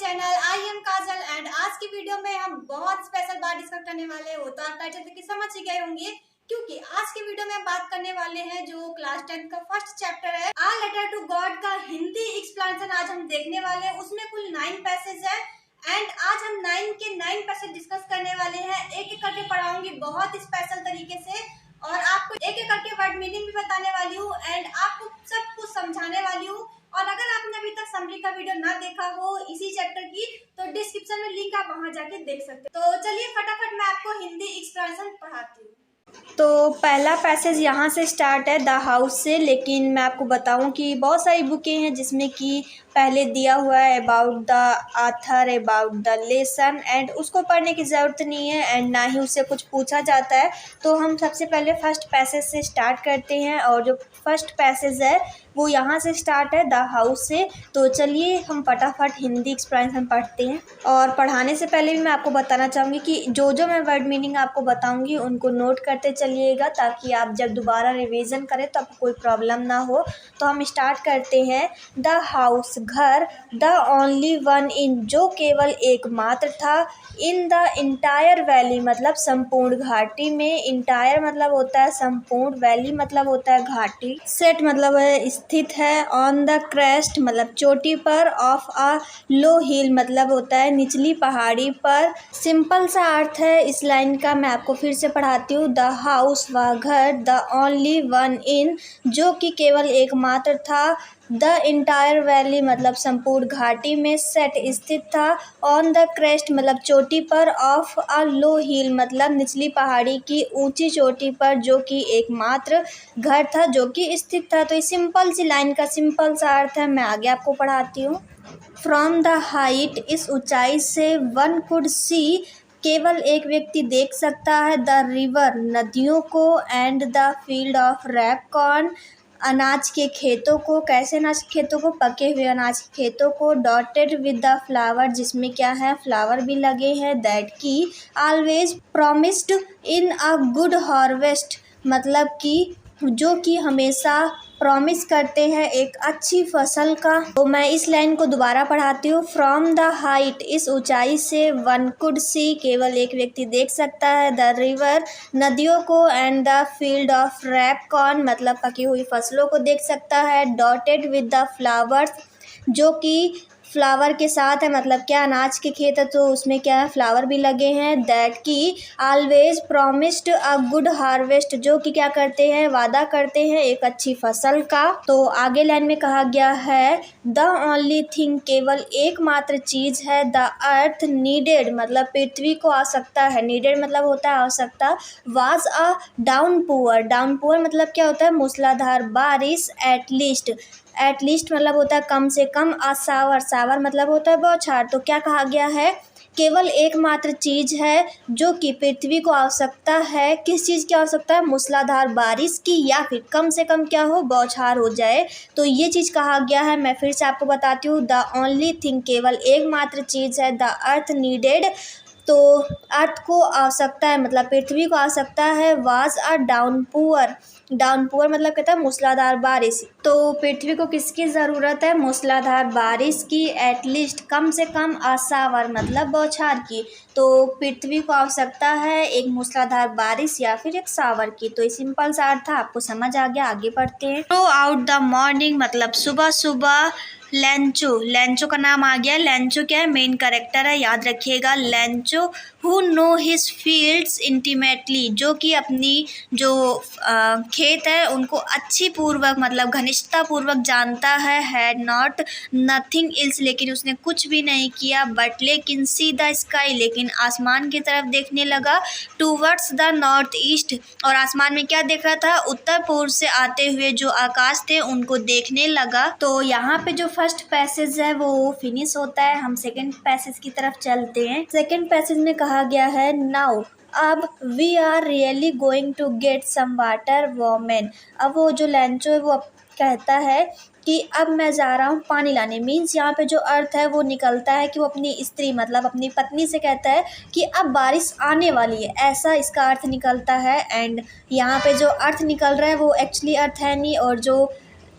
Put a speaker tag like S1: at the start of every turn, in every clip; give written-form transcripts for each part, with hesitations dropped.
S1: Channel I am Kajal and आज की video में हम बहुत स्पेशल बात डिस्कस करने वाले हैं। वो तो आप टाइटल देख के समझ ही गए होंगे क्योंकि आज की वीडियो में हम बात करने वाले हैं जो क्लास 10 का फर्स्ट चैप्टर है आ लेटर टू गॉड का हिंदी एक्सप्लेनेशन आज हम देखने वाले हैं। उसमें कुल 9 पैसेज है एंड आज हम 9 के 9 पैसेज डिस्कस करने वाले हैं। एक एक करके पढ़ाऊंगी बहुत स्पेशल तरीके से और आपको एक एक करके वर्ड मीनिंग भी बताने वाली हूँ एंड आपको सब कुछ समझाने वाली हूँ। और अगर आपने अभी तक समरी का वीडियो ना देखा हो इसी चैप्टर की तो डिस्क्रिप्शन में लिंक आप वहां जाके देख सकते हैं। तो चलिए फटाफट मैं आपको हिंदी एक्सप्रेशन पढ़ाती हूँ। तो पहला पैसेज यहाँ से स्टार्ट है द हाउस से, लेकिन मैं आपको बताऊं कि बहुत सारी बुकें हैं जिसमें कि पहले दिया हुआ है about the author, about the lesson and उसको पढ़ने की ज़रूरत नहीं है एंड ना ही उससे कुछ पूछा जाता है। तो हम सबसे पहले फर्स्ट पैसेज से स्टार्ट करते हैं और जो फर्स्ट पैसेज है वो यहाँ से स्टार्ट है द हाउस से। तो चलिए हम फटाफट हिंदी एक्सप्रेशन पढ़ते हैं। और पढ़ाने से पहले भी मैं आपको बताना चाहूँगी कि जो मैं वर्ड मीनिंग आपको बताऊँगी उनको नोट करते चलिएगा ताकि आप जब दोबारा रिवीजन करें तो आपको कोई प्रॉब्लम ना हो। तो हम स्टार्ट करते हैं। द हाउस घर, द ओनली वन इन जो केवल एकमात्र था, इन द इंटायर वैली मतलब संपूर्ण घाटी में, इंटायर मतलब होता है संपूर्ण, वैली मतलब होता है घाटी, सेट मतलब है स्थित है, ऑन द क्रेस्ट मतलब चोटी पर, ऑफ अ लो हिल मतलब होता है निचली पहाड़ी पर। सिंपल सा अर्थ है इस लाइन का, मैं आपको फिर से पढ़ाती हूँ। द हाउस वह घर, द ओनली वन इन जो कि केवल एकमात्र था, द इंटायर वैली मतलब संपूर्ण घाटी में, सेट स्थित था, ऑन द क्रेस्ट मतलब चोटी पर, ऑफ अ लो हिल मतलब निचली पहाड़ी की ऊंची चोटी पर, जो कि एकमात्र घर था जो कि स्थित था। तो इस सिंपल सी लाइन का सिंपल सा अर्थ है। मैं आगे आपको पढ़ाती हूँ। फ्रॉम द हाइट इस ऊंचाई से, वन कुड सी केवल एक व्यक्ति देख सकता है, द रिवर नदियों को, and the field of ripe corn अनाज के खेतों को। कैसे अनाज के खेतों को? पके हुए अनाज के खेतों को। डॉटेड विद द फ्लावर जिसमें क्या है फ्लावर भी लगे हैं, दैट की always promised in a good harvest मतलब कि जो कि हमेशा प्रॉमिस करते हैं एक अच्छी फसल का। तो मैं इस लाइन को दोबारा पढ़ाती हूँ। फ्रॉम द हाइट इस ऊंचाई से, वन कुड सी केवल एक व्यक्ति देख सकता है, द रिवर नदियों को, and the field of ripe corn मतलब पकी हुई फसलों को देख सकता है। डॉटेड विद द फ्लावर्स जो कि फ्लावर के साथ है मतलब क्या अनाज के खेत है तो उसमें क्या है फ्लावर भी लगे हैं। दैट की always promised a good harvest जो कि क्या करते हैं वादा करते हैं एक अच्छी फसल का। तो आगे लाइन में कहा गया है द ओनली थिंग केवल एकमात्र चीज है, द अर्थ नीडेड मतलब पृथ्वी को आवश्यकता है, नीडेड मतलब होता है आवश्यकता, वाज अ डाउनपुअर, डाउनपुअर मतलब क्या होता है मूसलाधार बारिश, एट लीस्ट मतलब होता है कम से कम, सावर, सावर मतलब होता है बौछार। तो क्या कहा गया है केवल एकमात्र चीज है जो कि पृथ्वी को आवश्यकता है, किस चीज की आवश्यकता है मूसलाधार बारिश की या फिर कम से कम क्या हो बौछार हो जाए। तो ये चीज कहा गया है। मैं फिर से आपको बताती हूँ। द ओनली थिंग केवल एकमात्र चीज है, द अर्थ नीडेड तो अर्थ को आवश्यकता है मतलब पृथ्वी को आवश्यकता है, वाज अ डाउनपुअर, डाउनपुअर मतलब कहता है मूसलाधार बारिश। तो पृथ्वी को किसकी ज़रूरत है मूसलाधार बारिश की, एटलीस्ट कम से कम, असावर मतलब बौछार की। तो पृथ्वी को आवश्यकता है एक मूसलाधार बारिश या फिर एक सावर की। तो ये सिंपल सा अर्थ था, आपको समझ आ गया। आगे बढ़ते हैं। थ्रू आउट द मॉर्निंग मतलब सुबह सुबह। लेंचो, लेंचो का नाम आ गया। लेंचो क्या है मेन कैरेक्टर है, याद रखिएगा। Lencho who know his fields intimately जो कि अपनी जो खेत है उनको अच्छी पूर्वक मतलब घनिष्ठता पूर्वक जानता है। हैड नॉट नथिंग इल्स लेकिन उसने कुछ भी नहीं किया, बट लेकिन सी द स्काई लेकिन आसमान की तरफ देखने लगा। टूवर्ड्स द नॉर्थ ईस्ट और आसमान में क्या देख रहा था उत्तर पूर्व से आते हुए जो आकाश थे उनको देखने लगा। तो यहाँ पे जो फर्स्ट पैसेज है वो फिनिश होता है। हम सेकंड पैसेज की तरफ चलते हैं। सेकंड पैसेज में कहा गया है नाउ अब we are really going to get some water women. अब वो जो लेंचो है वो कहता है कि अब मैं जा रहा हूँ पानी लाने। मीन्स यहाँ पे जो अर्थ है वो निकलता है कि वो अपनी स्त्री मतलब अपनी पत्नी से कहता है कि अब बारिश आने वाली है, ऐसा इसका अर्थ निकलता है। एंड यहाँ पे जो अर्थ निकल रहा है वो एक्चुअली अर्थ है नहीं और जो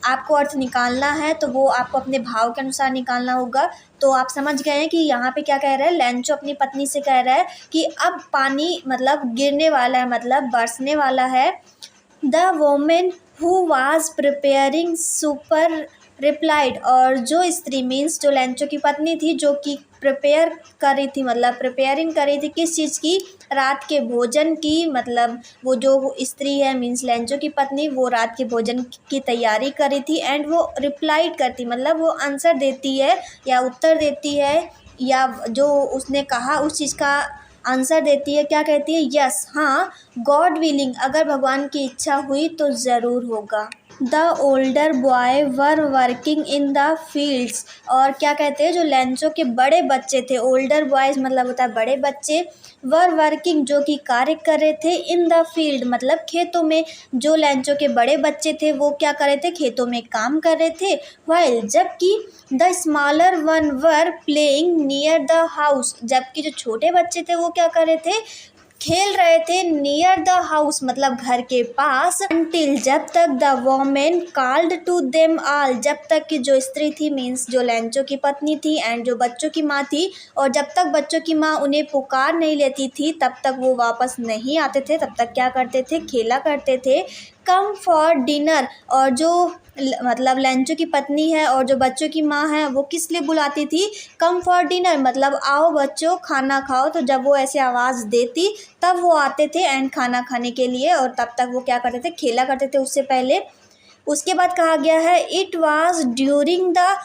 S1: आपको अर्थ निकालना है तो वो आपको अपने भाव के अनुसार निकालना होगा। तो आप समझ गए हैं कि यहाँ पे क्या कह रहा है, लेंचो अपनी पत्नी से कह रहा है कि अब पानी मतलब गिरने वाला है, मतलब बरसने वाला है। The women who was preparing super replied, और जो स्त्री मीन्स जो लेंचो की पत्नी थी जो कि प्रिपेयर कर रही थी, मतलब प्रिपेयरिंग कर रही थी किस चीज़ की, रात के भोजन की। मतलब वो जो स्त्री है मीन्स लेंचो की पत्नी, वो रात के भोजन की तैयारी कर रही थी। एंड वो रिप्लाइड करती मतलब वो आंसर देती है या उत्तर देती है, या जो उसने कहा उस चीज़ का आंसर देती है। क्या कहती है, यस हाँ, गॉड विलिंग, अगर भगवान की इच्छा हुई तो ज़रूर होगा। The older boy were working in the fields, और क्या कहते हैं जो लेंचो के बड़े बच्चे थे, ओल्डर बॉयज़ मतलब होता है बड़े बच्चे, वर वर्किंग जो कि कार्य कर रहे थे, इन द फील्ड मतलब खेतों में। जो लेंचो के बड़े बच्चे थे वो क्या कर रहे थे, खेतों में काम कर रहे थे। व्हाइल जबकि the smaller one were playing near the house, जबकि जो छोटे बच्चे थे वो क्या कर रहे थे, खेल रहे थे नियर द हाउस मतलब घर के पास। अनटिल जब तक the women called to them all, जब तक कि जो स्त्री थी मीन्स जो लेंचो की पत्नी थी एंड जो बच्चों की माँ थी, और जब तक बच्चों की माँ उन्हें पुकार नहीं लेती थी तब तक वो वापस नहीं आते थे, तब तक क्या करते थे, खेला करते थे। कम फॉर डिनर, और जो मतलब लेंचो की पत्नी है और जो बच्चों की माँ है वो किस लिए बुलाती थी, कम फॉर डिनर मतलब आओ बच्चों खाना खाओ। तो जब वो ऐसे आवाज़ देती तब वो आते थे एंड खाना खाने के लिए, और तब तक वो क्या करते थे, खेला करते थे उससे पहले। उसके बाद कहा गया है it was during the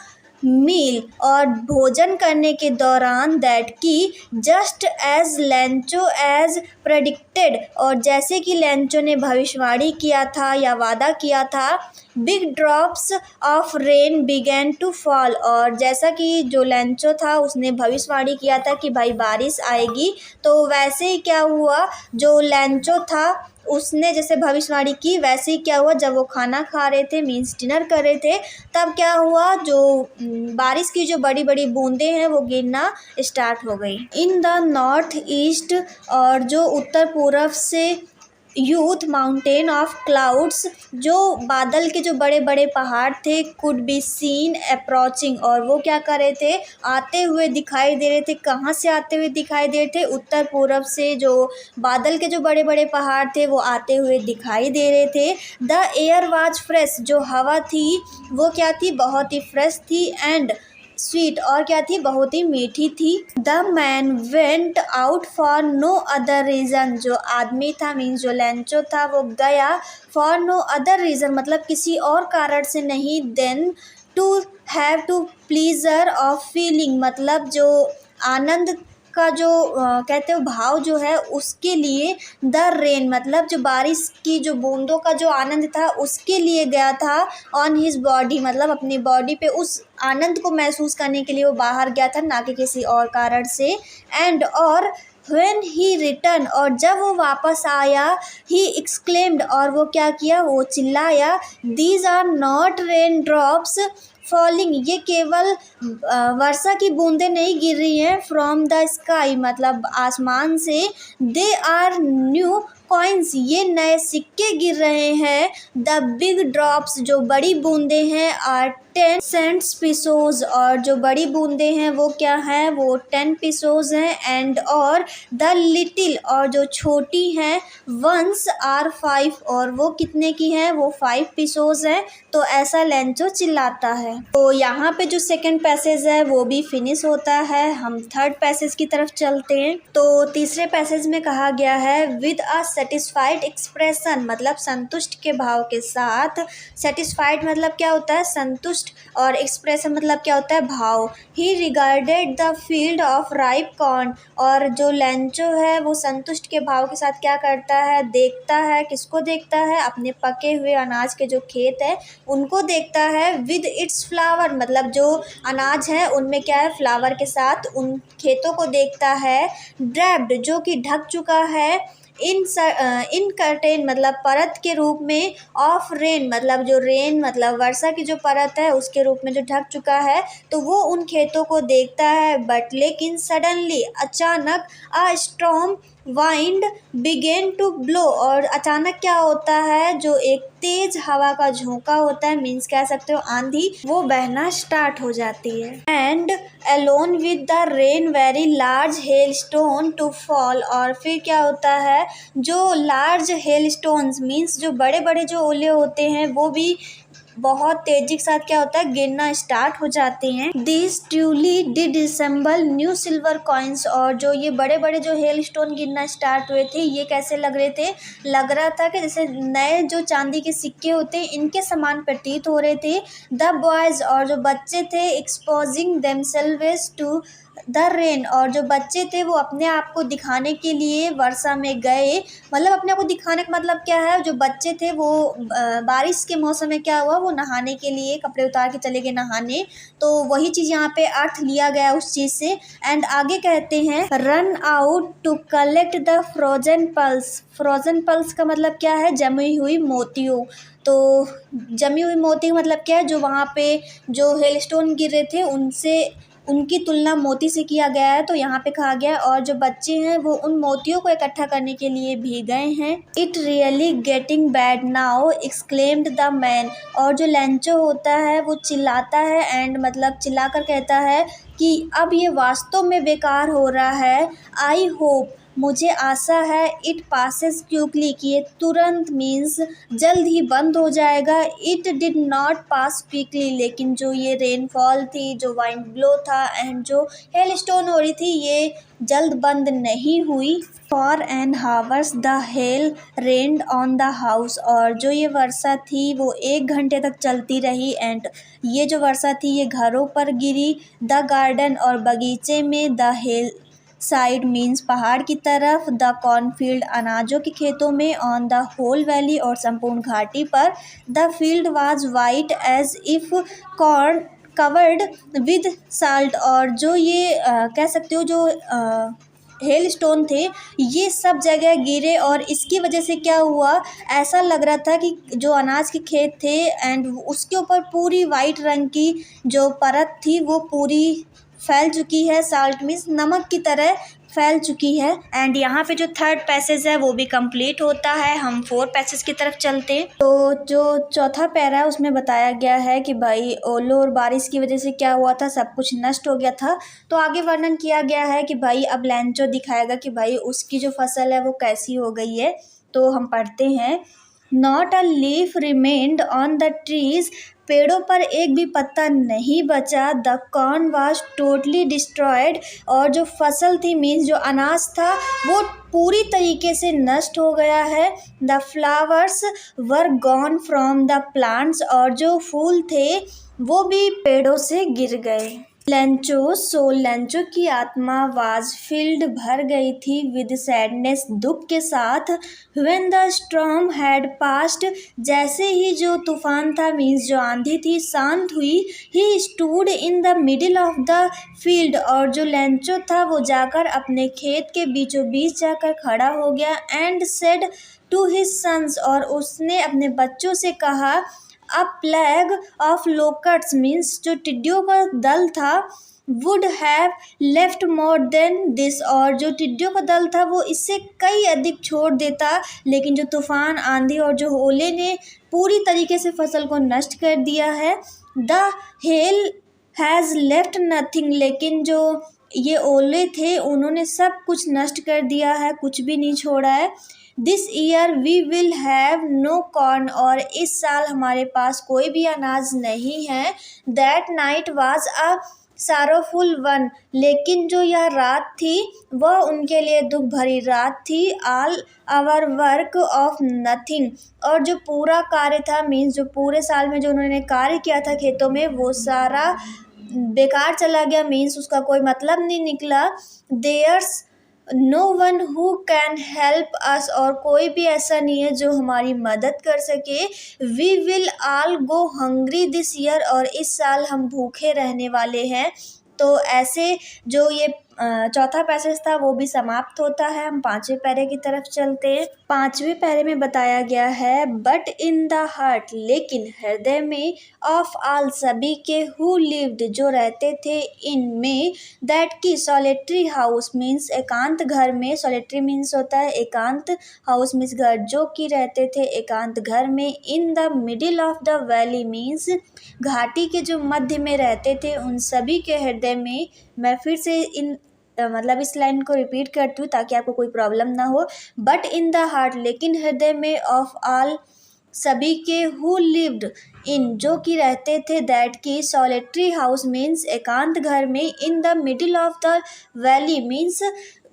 S1: meal, और भोजन करने के दौरान, दैट की just as Lencho as predicted, और जैसे कि लेंचो ने भविष्यवाणी किया था या वादा किया था, big drops of rain began to fall, और जैसा कि जो लेंचो था उसने भविष्यवाणी किया था कि भाई बारिश आएगी, तो वैसे ही क्या हुआ, जो लेंचो था उसने जैसे भविष्यवाणी की वैसे ही क्या हुआ, जब वो खाना खा रहे थे मीन्स डिनर कर रहे थे, तब क्या हुआ, जो बारिश की जो बड़ी बड़ी बूंदें हैं वो गिरना स्टार्ट हो गई। इन द नॉर्थ ईस्ट, और जो उत्तर पूर्व से, यूथ माउंटेन ऑफ क्लाउड्स, जो बादल के जो बड़े बड़े पहाड़ थे, कुड बी सीन अप्रोचिंग, और वो क्या कर रहे थे, आते हुए दिखाई दे रहे थे। कहाँ से आते हुए दिखाई दे रहे थे, उत्तर पूर्व से जो बादल के जो बड़े बड़े पहाड़ थे वो आते हुए दिखाई दे रहे थे। द एयर वाज फ्रेश, जो हवा थी वो क्या थी, बहुत ही फ्रेश थी। एंड स्वीट, और क्या थी, बहुत ही मीठी थी। The man went out for no other reason, जो आदमी था मीन्स जो लेंचो था वो गया फॉर नो अदर रीज़न मतलब किसी और कारण से नहीं, then to have to pleasure of feeling मतलब जो आनंद का जो कहते हो भाव जो है उसके लिए, द रेन मतलब जो बारिश की जो बूंदों का जो आनंद था उसके लिए गया था। ऑन हिज बॉडी मतलब अपनी बॉडी पे उस आनंद को महसूस करने के लिए वो बाहर गया था, ना कि किसी और कारण से। एंड और व्हेन ही रिटर्न, और जब वो वापस आया, ही एक्सक्लेम्ड और वो क्या किया, वो चिल्लाया, these are not rain drops falling, ये केवल वर्षा की बूंदें नहीं गिर रही हैं, फ्रॉम द स्काई मतलब आसमान से, दे आर न्यू कॉइन्स, ये नए सिक्के गिर रहे हैं। द बिग ड्रॉप्स जो बड़ी बूंदें हैं, आर 10 सेंट्स पिसोज, और जो बड़ी बूंदें हैं वो क्या हैं, वो 10 पिसोज हैं। एंड और द लिटिल और जो छोटी हैं, वंस आर 5, और वो कितने की हैं, वो 5 पिसोज हैं। तो ऐसा लेंचो चिल्लाता है। तो यहाँ पे जो सेकंड पैसेज है वो भी फिनिश होता है। हम थर्ड पैसेज की तरफ चलते हैं। तो तीसरे पैसेज में कहा गया है विद अ सेटिस्फाइड एक्सप्रेशन मतलब संतुष्ट के भाव के साथ। सेटिस्फाइड मतलब क्या होता है, संतुष्ट, और एक्सप्रेशन मतलब क्या होता है, भाव। ही regarded the field of ripe corn, और जो लेंचो है वो संतुष्ट के भाव के साथ क्या करता है, देखता है, किसको देखता है, अपने पके हुए अनाज के जो खेत है उनको देखता है। विद इट्स फ्लावर मतलब जो अनाज है उनमें क्या है, फ्लावर के साथ उन खेतों को देखता है। ड्रैप्ड जो कि ढक चुका है, इन कर्टेन मतलब परत के रूप में, ऑफ रेन मतलब जो रेन मतलब वर्षा की जो परत है उसके रूप में जो ढक चुका है, तो वो उन खेतों को देखता है। बट लेकिन सडनली अचानक, a storm wind began to blow, और अचानक क्या होता है, जो एक
S2: तेज हवा का झोंका होता है, मीन्स कह सकते हो आंधी, वो बहना स्टार्ट हो जाती है। And along with the rain very large hail stone to fall, और फिर क्या होता है, जो लार्ज हेल स्टोन्स मीन्स जो बड़े बड़े जो ओले होते हैं वो भी बहुत तेजी के साथ क्या होता है, गिरना स्टार्ट हो जाते हैं। This truly did resemble new silver coins, और जो ये बड़े बड़े जो हेल स्टोन गिरना स्टार्ट हुए थे ये कैसे लग रहे थे, लग रहा था कि जैसे नए जो चांदी के सिक्के होते हैं इनके समान प्रतीत हो रहे थे। द बॉयज, और जो बच्चे थे, exposing themselves to the rain, और जो बच्चे थे वो अपने आप को दिखाने के लिए वर्षा में गए। मतलब अपने आप को दिखाने का मतलब क्या है, जो बच्चे थे वो बारिश के मौसम में क्या हुआ, वो नहाने के लिए कपड़े उतार के चले गए नहाने। तो वही चीज़ यहाँ पे अर्थ लिया गया उस चीज़ से। एंड आगे कहते हैं run out to collect the frozen pearls. Frozen pearls का मतलब क्या है, जमी हुई मोतियों। तो जमी हुई मोती का मतलब क्या है, जो वहाँ पे जो हेलस्टोन गिर रहे थे उनसे उनकी तुलना मोती से किया गया है, तो यहाँ पे कहा गया है। और जो बच्चे हैं वो उन मोतियों को इकट्ठा करने के लिए भी गए हैं। It really getting bad now exclaimed the man, और जो लेंचो होता है वो चिल्लाता है, एंड मतलब चिल्लाकर कहता है कि अब ये वास्तव में बेकार हो रहा है। आई होप, मुझे आशा है, इट पासेस क्विकली, कि ये तुरंत मीन्स जल्द ही बंद हो जाएगा। It did not pass quickly, लेकिन जो ये रेनफॉल थी, जो वाइंड ब्लो था एंड जो हेल स्टोन हो रही थी ये जल्द बंद नहीं हुई। For an hours the hail rained on the house, और जो ये वर्षा थी वो 1 घंटे तक चलती रही। एंड ये जो वर्षा थी ये घरों पर गिरी। द गार्डन, और बगीचे में। द हिल साइड मीन्स पहाड़ की तरफ। द कॉर्नफील्ड, अनाजों के खेतों में। ऑन द होल वैली, और संपूर्ण घाटी पर। The field was white as if corn covered with salt, और जो ये कह सकते हो जो हेल स्टोन थे ये सब जगह गिरे, और इसकी वजह से क्या हुआ, ऐसा लग रहा था कि जो अनाज के खेत थे एंड उसके ऊपर पूरी वाइट रंग की जो परत थी वो पूरी फैल चुकी है, साल्ट मीन्स नमक की तरह फैल चुकी है। एंड यहाँ पे जो थर्ड पैसेज है वो भी कंप्लीट होता है। हम 4 पैसेज की तरफ चलते हैं। तो जो चौथा पैरा है उसमें बताया गया है कि भाई ओलो और बारिश की वजह से क्या हुआ था, सब कुछ नष्ट हो गया था। तो आगे वर्णन किया गया है कि भाई अब लेंचो दिखाएगा कि भाई उसकी जो फसल है वो कैसी हो गई है। तो हम पढ़ते हैं, not a leaf remained on the trees, पेड़ों पर एक भी पत्ता नहीं बचा। The corn was totally destroyed, और जो फसल थी मीन्स जो अनाज था वो पूरी तरीके से नष्ट हो गया है। The flowers were gone from the plants, और जो फूल थे वो भी पेड़ों से गिर गए। लेंचो, सो लेंचो की आत्मा वाज फिल्ड, भर गई थी, विद सैडनेस, दुख के साथ। When the storm had passed, जैसे ही जो तूफान था मीन्स जो आंधी थी शांत हुई। He stood in the middle of the field, और जो लेंचो था वो जाकर अपने खेत के बीचों बीच जाकर खड़ा हो गया। And said to his sons, और उसने अपने बच्चों से कहा, a plague of locusts means जो टिड्डियों का दल था, would have left more than this, और जो टिड्डियों का दल था वो इससे कई अधिक छोड़ देता, लेकिन जो तूफान, आंधी और जो ओले ने पूरी तरीके से फसल को नष्ट कर दिया है। The hell has left nothing, लेकिन जो ये ओले थे उन्होंने सब कुछ नष्ट कर दिया है, कुछ भी नहीं छोड़ा है। This year we will have no corn, और इस साल हमारे पास कोई भी अनाज नहीं है। That night was a sorrowful one, लेकिन जो यह रात थी वह उनके लिए दुख भरी रात थी। All our work of nothing, और जो पूरा कार्य था मीन्स जो पूरे साल में जो उन्होंने कार्य किया था खेतों में वो सारा बेकार चला गया, मीन्स उसका कोई मतलब नहीं निकला। There's no one who can help us, और कोई भी ऐसा नहीं है जो हमारी मदद कर सके। We will all go hungry this year, और इस साल हम भूखे रहने वाले हैं। तो ऐसे जो ये चौथा पैसेज था वो भी समाप्त होता है। हम पांचवें पैरे की तरफ चलते हैं। पांचवें पैरे में बताया गया है बट इन द हार्ट, लेकिन हृदय में, ऑफ ऑल सभी के, हु लिव्ड जो रहते थे, इन में, दैट की, सॉलिटरी हाउस मीन्स एकांत घर में, सॉलिटरी मीन्स होता है एकांत, हाउस मीन्स घर, जो कि रहते थे एकांत घर में, in the middle of the valley means घाटी के जो मध्य में रहते थे उन सभी के हृदय में। मैं फिर से मतलब इस लाइन को रिपीट करती हूँ ताकि आपको कोई प्रॉब्लम ना हो। बट इन द हार्ट, लेकिन हृदय में, ऑफ ऑल सभी के, हु लिव्ड इन जो कि रहते थे, दैट की, सॉलिटरी हाउस मीन्स एकांत घर में, in the middle of the valley means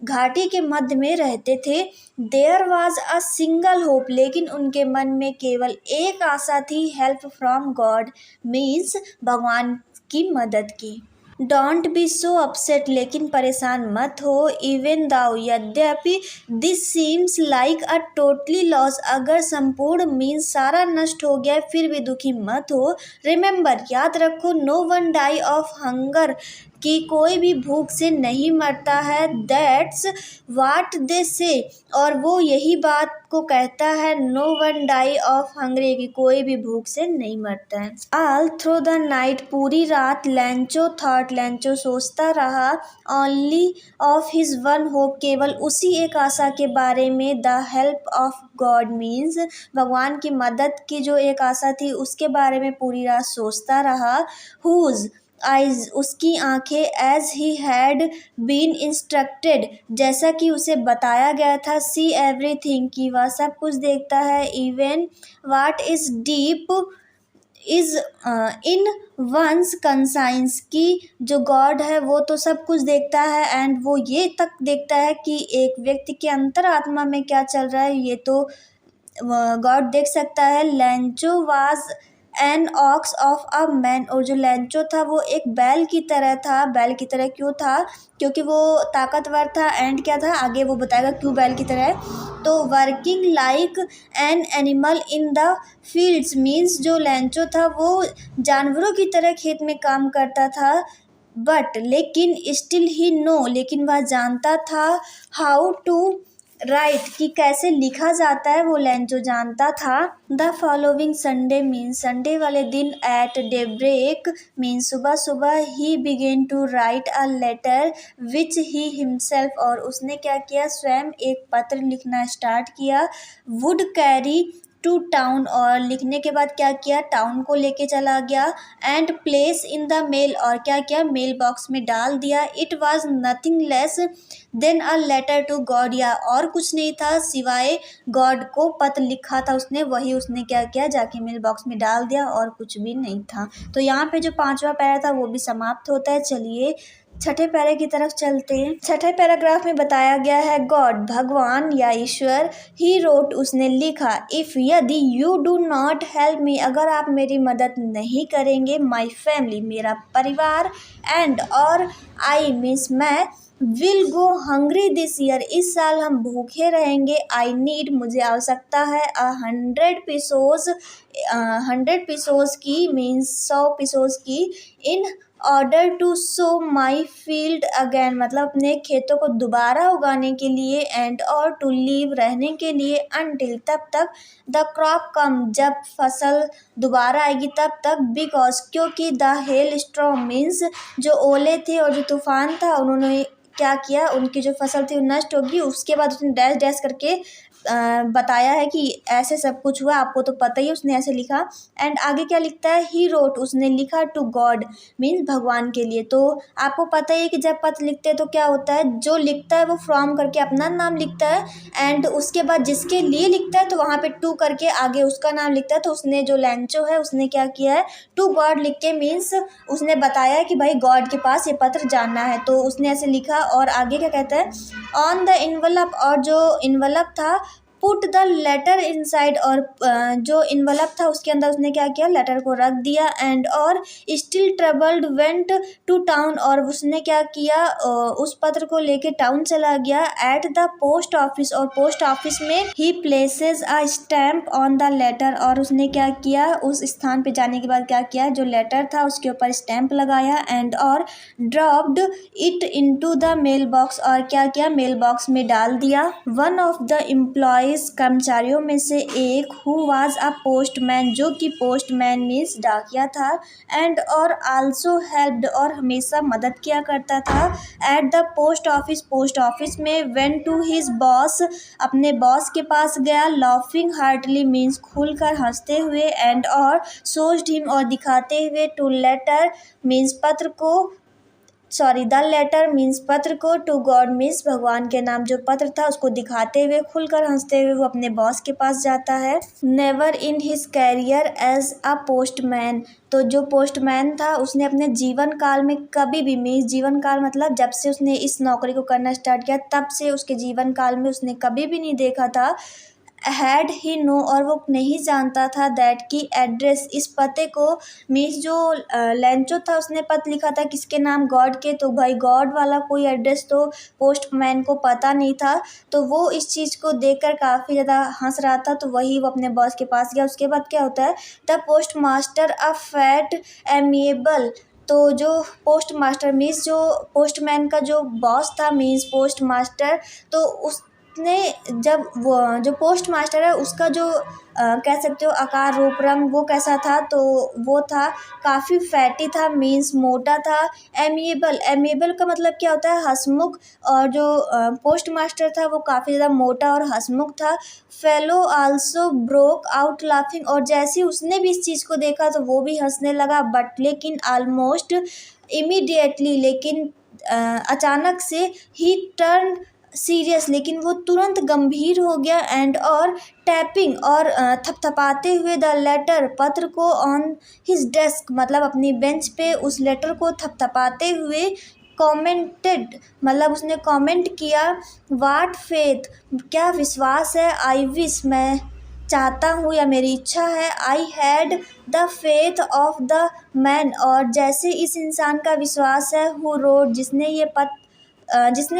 S2: घाटी के मध्य में रहते थे। There was a single hope, लेकिन उनके मन में केवल एक आशा थी, हेल्प फ्रॉम गॉड मीन्स भगवान की मदद की। डोंट बी सो अपसेट, लेकिन परेशान मत हो, इवन दाउ, यद्यपि, this seems like a totally loss, अगर संपूर्ण मीन्स सारा नष्ट हो गया फिर भी दुखी मत हो। रिमेंबर, याद रखो, no one die of hunger, कि कोई भी भूख से नहीं मरता है। दैट्स वाट दे से, और वो यही बात को कहता है, no one die of hungry, कि कोई भी भूख से नहीं मरता है। ऑल थ्रू द नाइट, पूरी रात, लैंचो थॉट, लैंचो सोचता रहा, only of his one hope, केवल उसी एक आशा के बारे में, the help of God means भगवान की मदद की जो एक आशा थी उसके बारे में पूरी रात सोचता रहा। हुज आइज, उसकी आंखें, as he had been instructed, जैसा कि उसे बताया गया था, सी एवरीथिंग, कि वह सब कुछ देखता है, even what is deep is in one's conscience, की जो गॉड है वो तो सब कुछ देखता है, एंड वो ये तक देखता है कि एक व्यक्ति के अंतरात्मा में क्या चल रहा है, ये तो गॉड देख सकता है। लैंचो was an ox of a man, और जो लैंचो था वो एक बैल की तरह था। बैल की तरह क्यों था? क्योंकि वो ताकतवर था, एंड क्या था आगे वो बताएगा क्यों बैल की तरह है। तो working like an animal in the fields means जो लैंचो था वो जानवरों की तरह खेत में काम करता था। बट लेकिन स्टिल ही नो, लेकिन वह जानता था, हाउ टू राइट, कि कैसे लिखा जाता है वो लैंचो जानता था। The following Sunday means Sunday वाले दिन, एट डे ब्रेक मीन्स सुबह सुबह, he began to write a letter which he himself, और उसने क्या किया, स्वयं एक पत्र लिखना स्टार्ट किया। वुड कैरी टू टाउन, और लिखने के बाद क्या किया, टाउन को लेके चला गया। And place in the mail, और क्या किया, मेल बॉक्स में डाल दिया। It was nothing less than a letter to God, या और कुछ नहीं था सिवाय गॉड को पत्र लिखा था उसने, वही उसने क्या किया, जाके मेल बॉक्स में डाल दिया, और कुछ भी नहीं था। तो यहाँ पे जो पांचवा पैरा था वो भी समाप्त होता है। चलिए छठे पैरे की तरफ चलते हैं। छठे पैराग्राफ में बताया गया है, गॉड, भगवान या ईश्वर, ही रोट, उसने लिखा, इफ, यदि, you do not help me, अगर आप मेरी मदद नहीं करेंगे, माई फैमिली, मेरा परिवार, एंड, और, आई मीन्स मैं, will go hungry this year, इस साल हम भूखे रहेंगे। आई नीड, मुझे आवश्यकता है, 100 पिसोस की मीन्स 100 पिसोस की, in order to sow my field again, मतलब अपने खेतों को दोबारा उगाने के लिए, एंड, और, टू लीव, रहने के लिए, अनटिल, तब तक, द क्रॉप कम, जब फसल दोबारा आएगी तब तक, बिकॉज, क्योंकि, द हेल स्टॉर्म मीन्स जो ओले थे और जो तूफान था उन्होंने क्या किया, उनकी जो फसल थी वो नष्ट होगी। उसके बाद उसने डैश डैश करके बताया है कि ऐसे सब कुछ हुआ, आपको तो पता ही है, उसने ऐसे लिखा। एंड आगे क्या लिखता है, ही रोट, उसने लिखा, टू गॉड मीन्स भगवान के लिए। तो आपको पता ही है कि जब पत्र लिखते हैं तो क्या होता है, जो लिखता है वो फ्रॉम करके अपना नाम लिखता है, एंड उसके बाद जिसके लिए लिखता है तो वहाँ पे टू करके आगे उसका नाम लिखता है। तो उसने जो लैंचो है उसने क्या किया है, टू गॉड लिख के मीन्स उसने बताया कि भाई गॉड के पास ये पत्र जाना है, तो उसने ऐसे लिखा। और आगे क्या कहता है, ऑन द इन्वलप, और जो इन्वलप था पुट द लेटर इनसाइड, और जो इन्वलप था उसके अंदर उसने क्या किया, लेटर को रख दिया। एंड और still troubled went to town, और उसने क्या किया, उस पत्र को लेके टाउन चला गया। एट द पोस्ट ऑफिस, और पोस्ट ऑफिस में ही places a stamp on the letter, और उसने क्या किया, उस स्थान पे जाने के बाद क्या किया, जो लेटर था उसके ऊपर स्टैम्प लगाया। एंड और dropped it into the mail box, और क्या किया, मेल बॉक्स में डाल दिया। वन ऑफ द एम्प्लॉयज, कर्मचारियों में से एक, हु वाज अ पोस्टमैन, जो कि पोस्टमैन मीन्स डाकिया था। एंड और आल्सो हेल्प्ड, और हमेशा मदद किया करता था। Eight the post office, post office में। वेंट टू हिज बॉस, अपने बॉस के पास गया। लाफिंग हार्टली मीन्स खुलकर हंसते हुए। एंड और शोज्ड हिम, और दिखाते हुए। टू लेटर मीन्स पत्र को, सॉरी द लेटर मीन्स पत्र को। टू गॉड मीन्स भगवान के नाम जो पत्र था उसको दिखाते हुए, खुलकर हंसते हुए वो अपने बॉस के पास जाता है। Never in his career as a postman, तो जो पोस्टमैन था उसने अपने जीवन काल में कभी भी, मीन्स जीवन काल मतलब जब से उसने इस नौकरी को करना स्टार्ट किया तब से उसके जीवन काल में उसने कभी भी नहीं देखा था। हैड ही नो, और वो नहीं जानता था। दैट की एड्रेस, इस पते को, मीन्स जो लेंचो था उसने पत्र लिखा था किसके नाम, गॉड के, तो भाई गॉड वाला कोई एड्रेस तो पोस्टमैन को पता नहीं था। तो वो इस चीज़ को देखकर काफ़ी ज़्यादा हंस रहा था, तो वही वो अपने बॉस के पास गया। उसके बाद क्या होता है, the post master a fat amiable, तो जो पोस्ट मास्टर मीन्स जो पोस्टमैन का जो बॉस था मीन्स पोस्ट मास्टर, तो उसने जब वो जो पोस्ट मास्टर है उसका जो कह सकते हो आकार, रूप, रंग वो कैसा था, तो वो था काफ़ी फैटी था मीन्स मोटा था। एमिएबल, एमिएबल का मतलब क्या होता है, हंसमुख, और जो पोस्ट मास्टर था वो काफ़ी ज़्यादा मोटा और हंसमुख था। Fellow also broke out laughing, और जैसे उसने भी इस चीज़ को देखा तो वो भी हंसने लगा। बट लेकिन ऑलमोस्ट इमीडिएटली, लेकिन अचानक से, ही टर्न सीरियस, लेकिन वो तुरंत गंभीर हो गया। एंड और टैपिंग, और थपथपाते हुए द लेटर, पत्र को, ऑन हिज डेस्क मतलब अपनी बेंच पे उस लेटर को थपथपाते हुए, कॉमेंटेड मतलब उसने कमेंट किया, वाट फेथ, क्या विश्वास है, आई विश, मैं चाहता हूँ या मेरी इच्छा है, I had the faith of the man, और जैसे इस इंसान का विश्वास है, हु रोड, जिसने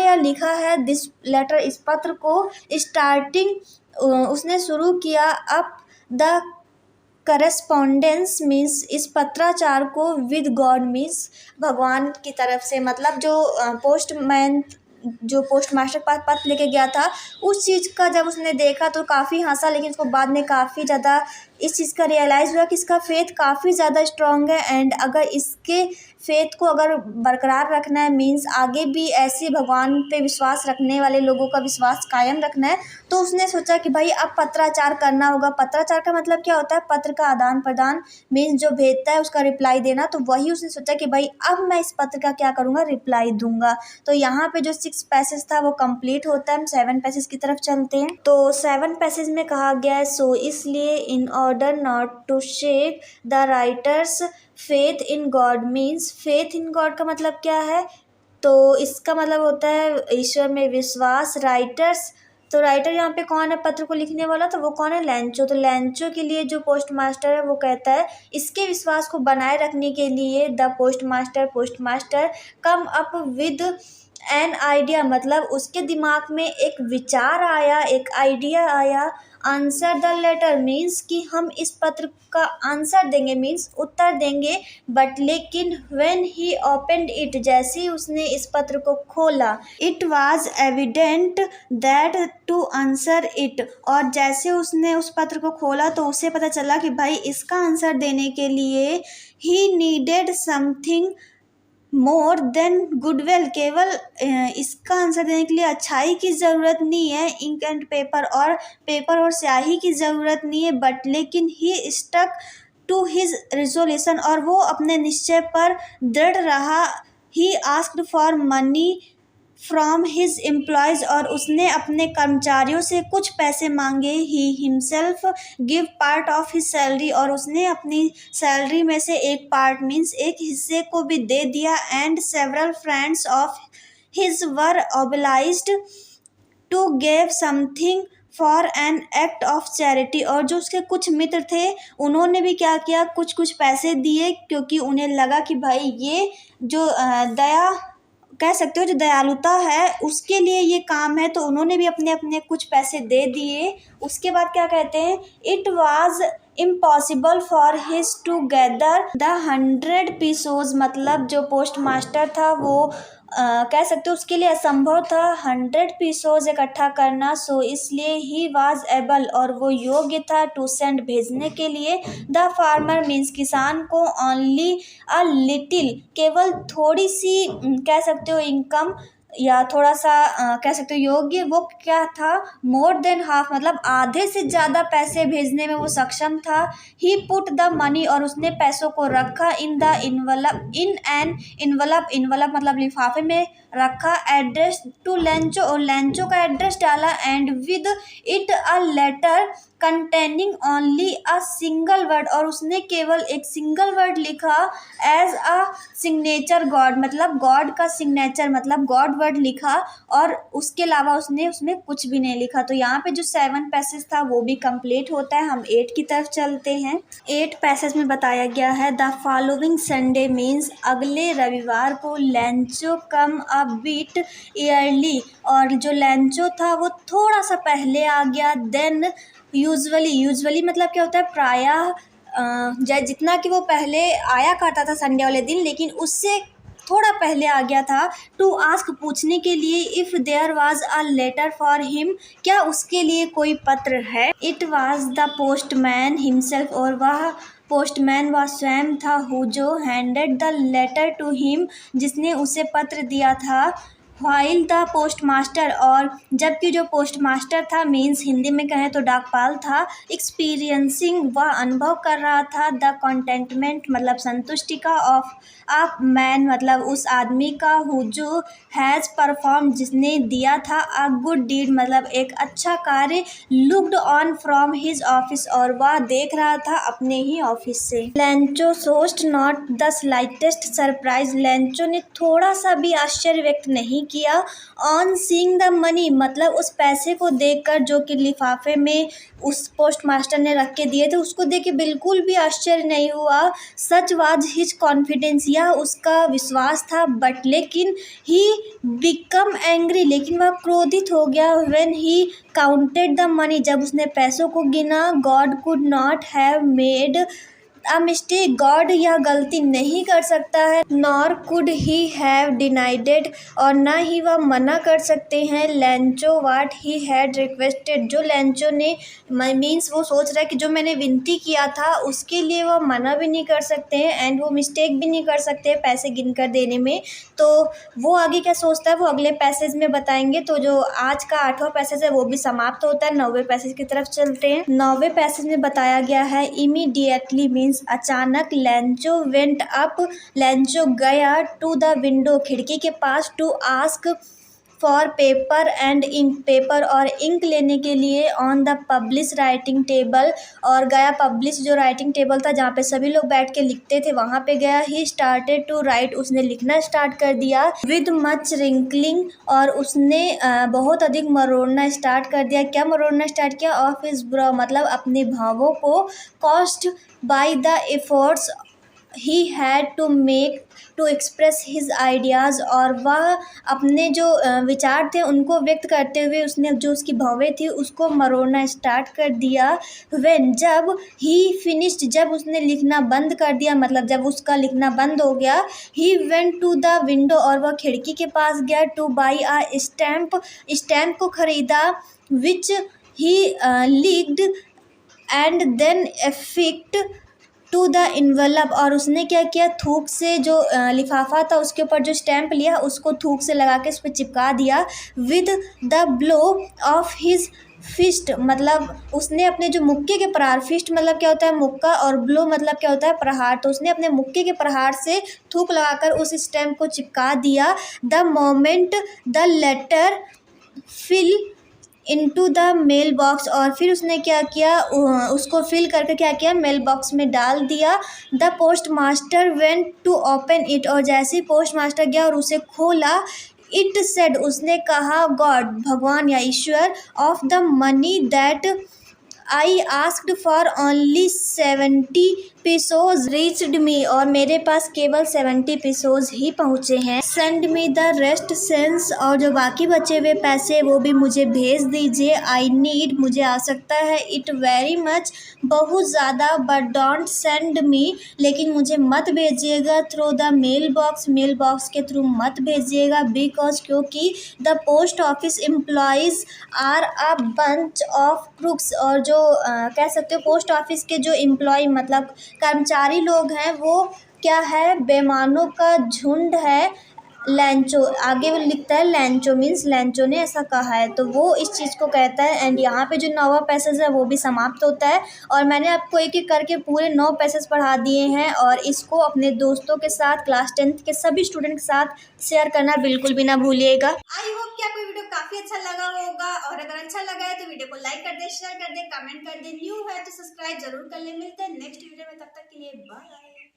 S2: यह लिखा है, दिस लेटर, इस पत्र को, स्टार्टिंग उसने शुरू किया, अप द करस्पॉन्डेंस मीन्स इस पत्राचार को, विद गॉड मीन्स भगवान की तरफ से, मतलब जो पोस्टमैन जो पोस्ट मास्टर के पास पत्र लेके गया था उस चीज़ का जब उसने देखा तो काफ़ी हंसा, लेकिन उसको बाद में काफ़ी ज़्यादा इस चीज़ का रियलाइज़ हुआ कि इसका फेथ काफ़ी ज़्यादा स्ट्रॉन्ग है। एंड अगर इसके फेथ को अगर बरकरार रखना है, मीन्स आगे भी ऐसे भगवान पे विश्वास रखने वाले लोगों का विश्वास कायम रखना है, तो उसने सोचा कि भाई अब पत्राचार करना होगा। पत्राचार का मतलब क्या होता है, पत्र का आदान प्रदान, मीन्स जो भेजता है उसका रिप्लाई देना। तो वही उसने सोचा कि भाई अब मैं इस पत्र का क्या करूँगा, रिप्लाई दूंगा। तो यहाँ पे जो 6 पैसेज था वो कंप्लीट होता है। हम 7 पैसेज की तरफ चलते हैं। तो 7 पैसेज में कहा गया है, सो इसलिए, in order not to shake the writer's faith in God, means faith in God का मतलब क्या है, तो इसका मतलब होता है ईश्वर में विश्वास। राइटर्स, तो राइटर यहाँ पे कौन है, पत्र को लिखने वाला, तो वो कौन है, लेंचो। तो लेंचो के लिए जो पोस्ट मास्टर है वो कहता है इसके विश्वास को बनाए रखने के लिए the post master come up with an idea, मतलब उसके दिमाग में एक विचार आया, एक आइडिया आया। आंसर द लेटर मीन्स कि हम इस पत्र का आंसर देंगे, मीन्स उत्तर देंगे। बट लेकिन व्हेन ही ओपनड इट, जैसे ही उसने इस पत्र को खोला, it was evident that to answer it, और जैसे उसने उस पत्र को खोला तो उसे पता चला कि भाई इसका आंसर देने के लिए he needed something more than goodwill, केवल इसका आंसर देने के लिए अच्छाई की ज़रूरत नहीं है, इंक एंड पेपर और स्याही की ज़रूरत नहीं है। बट लेकिन ही स्टक टू हिज रिजोल्यूशन, और वो अपने निश्चय पर दृढ़ रहा। He asked for money from his employees, और उसने अपने कर्मचारियों से कुछ पैसे मांगे। He himself give part of his salary, और उसने अपनी सैलरी में से एक पार्ट मीन्स एक हिस्से को भी दे दिया। And several friends of his were obliged to give something for an act of charity. और जो उसके कुछ मित्र थे उन्होंने भी क्या किया, कुछ कुछ पैसे दिए, क्योंकि उन्हें लगा कि भाई ये जो दया कह सकते हो, जो दयालुता है उसके लिए ये काम है, तो उन्होंने भी अपने अपने कुछ पैसे दे दिए। उसके बाद क्या कहते हैं, it was impossible for his to gather the 100 pesos. मतलब जो पोस्ट मास्टर था वो कह सकते हो उसके लिए असंभव था 100 पीसोज इकट्ठा करना। सो इसलिए ही वाज एबल, और वो योग्य था, टू सेंड भेजने के लिए, द फार्मर मीन्स किसान को, ओनली अ लिटिल केवल थोड़ी सी कह सकते हो इनकम, या थोड़ा सा कह सकते हो योग्य। वो क्या था, मोर देन हाफ मतलब आधे से ज़्यादा पैसे भेजने में वो सक्षम था। ही पुट द मनी, और उसने पैसों को रखा, in the envelope, in an envelope, envelope मतलब लिफाफे में रखा, एड्रेस टू लेंचो, और लेंचो का एड्रेस डाला, and with it a letter containing only a single word, और उसने केवल एक सिंगल वर्ड लिखा, एज अ सिग्नेचर गॉड मतलब गॉड का सिग्नेचर मतलब गॉड वर्ड लिखा, और उसके अलावा उसने उसमें कुछ भी नहीं लिखा। तो यहाँ पे जो 7 पैसेज था वो भी कंप्लीट होता है। हम 8 की तरफ चलते हैं। 8 पैसेज में बताया गया है, द फॉलोइंग संडे मीन्स अगले रविवार को, लेंचो कम अ बीट ईयरली, और जो लेंचो था वो थोड़ा सा पहले आ गया, देन यूजुअली मतलब क्या होता है, प्रायः जितना कि वो पहले आया करता था संडे वाले दिन, लेकिन उससे थोड़ा पहले आ गया था, टू आस्क पूछने के लिए, if there was a letter for him क्या उसके लिए कोई पत्र है। It was the postman himself, और वह पोस्टमैन वह स्वयं था, हु जो handed the letter to him जिसने उसे पत्र दिया था, व्हाइल द पोस्ट मास्टर, और जबकि जो पोस्ट मास्टर था मीन्स हिंदी में कहें तो डाकपाल था, एक्सपीरियंसिंग वह अनुभव कर रहा था, द कंटेंटमेंट मतलब संतुष्टि का, ऑफ अ मैन मतलब उस आदमी का, हु जो हैज़ परफॉर्म जिसने दिया था, अ गुड डीड मतलब एक अच्छा कार्य, looked on from his office और वह देख रहा था अपने ही ऑफिस से। Lencho showed not the slightest surprise, Lencho ने थोड़ा सा भी आश्चर्य व्यक्त नहीं किया, ऑन सीइंग द मनी मतलब उस पैसे को देखकर जो कि लिफाफे में उस पोस्ट मास्टर ने रख के दिए थे, उसको देख के बिल्कुल भी आश्चर्य नहीं हुआ। सच वाज हिज कॉन्फिडेंस, यह उसका विश्वास था, बट लेकिन ही बिकम एंग्री लेकिन वह क्रोधित हो गया, when he counted the money जब उसने पैसों को गिना, God could not have made a mistake, God यह गलती नहीं कर सकता है, nor could he have denied और न ही वह मना कर सकते हैं, Lencho what he had requested जो लेंचो ने मीन्स वो सोच रहा है कि जो मैंने विनती किया था उसके लिए वह मना भी नहीं कर सकते हैं, एंड वो मिस्टेक भी नहीं कर सकते पैसे गिन कर देने में। तो वो आगे क्या सोचता है वो अगले पैसेज में बताएंगे। तो जो आज का 8वां पैसेज है वो भी समाप्त होता है। 9वें पैसेज की तरफ चलते हैं। 9वें पैसेज में बताया गया है, इमीडिएटली मीन्स अचानक, लेंचो वेंट अप लेंचो गया, टू द विंडो खिड़की के पास, to ask for paper and ink paper और इंक लेने के लिए, on the public writing table और गया पब्लिश जो राइटिंग टेबल था जहाँ पे सभी लोग बैठ के लिखते थे वहाँ पे गया। ही स्टार्टेड टू राइट उसने लिखना स्टार्ट कर दिया, विद मच रिंकलिंग और उसने बहुत अधिक मरोड़ना स्टार्ट कर दिया। क्या मरोड़ना स्टार्ट किया? ऑफ हिज ब्रो मतलब अपने भावों को, caused by the efforts he had to make to express his ideas और वह अपने जो विचार थे उनको व्यक्त करते हुए उसने जो उसकी भावें थी उसको मरोड़ना स्टार्ट कर दिया। व्हेन जब ही फिनिश्ड जब उसने लिखना बंद कर दिया मतलब जब उसका लिखना बंद हो गया, he went to the window और वह खिड़की के पास गया, टू बाई अ स्टैम्प को खरीदा, which he licked and then affixed to the envelope और उसने क्या किया, थूक से जो लिफाफा था उसके ऊपर जो स्टैम्प लिया उसको थूक से लगा के उस पर चिपका दिया। With the blow of his fist मतलब उसने अपने जो मुक्के के प्रहार, फिस्ट मतलब क्या होता है मुक्का और ब्लो मतलब क्या होता है प्रहार, तो उसने अपने मुक्के के प्रहार से थूक लगाकर उस स्टैम्प को चिपका दिया। The moment the letter fell into the mail box और फिर उसने क्या किया, उसको फिल करके क्या किया, मेल बॉक्स में डाल दिया। The post master went to open it और जैसे ही पोस्ट मास्टर गया और उसे खोला, इट सेड उसने कहा, गॉड भगवान या ईश्वर, of the money that I asked for only 70 pesos reached me, और मेरे पास केवल 70 पीसोज ही पहुँचे हैं। Send me the rest since, और जो बाकी बचे हुए पैसे वो भी मुझे भेज दीजिए। आई नीड मुझे आवश्यकता है, इट वेरी मच बहुत ज़्यादा, बट डोंट सेंड मी लेकिन मुझे मत भेजिएगा थ्रू द मेल बॉक्स के थ्रू मत भेजिएगा, बिकॉज क्योंकि the post office employees are a bunch of crooks, और जो कह सकते हो पोस्ट ऑफिस के जो एम्प्लॉय मतलब कर्मचारी लोग हैं वो क्या है, बेईमानों का झुंड है। लैंचो आगे वो लिखता है, लैंचो मीन्स लैंचो ने ऐसा कहा है, तो वो इस चीज़ को कहता है। एंड यहाँ पे जो 9वां पैसेज है वो भी समाप्त होता है, और मैंने आपको एक एक करके पूरे 9 पैसेज पढ़ा दिए हैं, और इसको अपने दोस्तों के साथ, क्लास 10th के सभी स्टूडेंट के साथ शेयर करना बिल्कुल भी ना भूलिएगा।
S1: आई होप कि आपको वीडियो काफी अच्छा लगा होगा, और अगर अच्छा लगा है तो वीडियो को लाइक कर दे, शेयर कर दे, कमेंट कर दे, न्यू है तो सब्सक्राइब जरूर कर ले। मिलते हैं नेक्स्ट वीडियो में, तब तक के लिए बाय।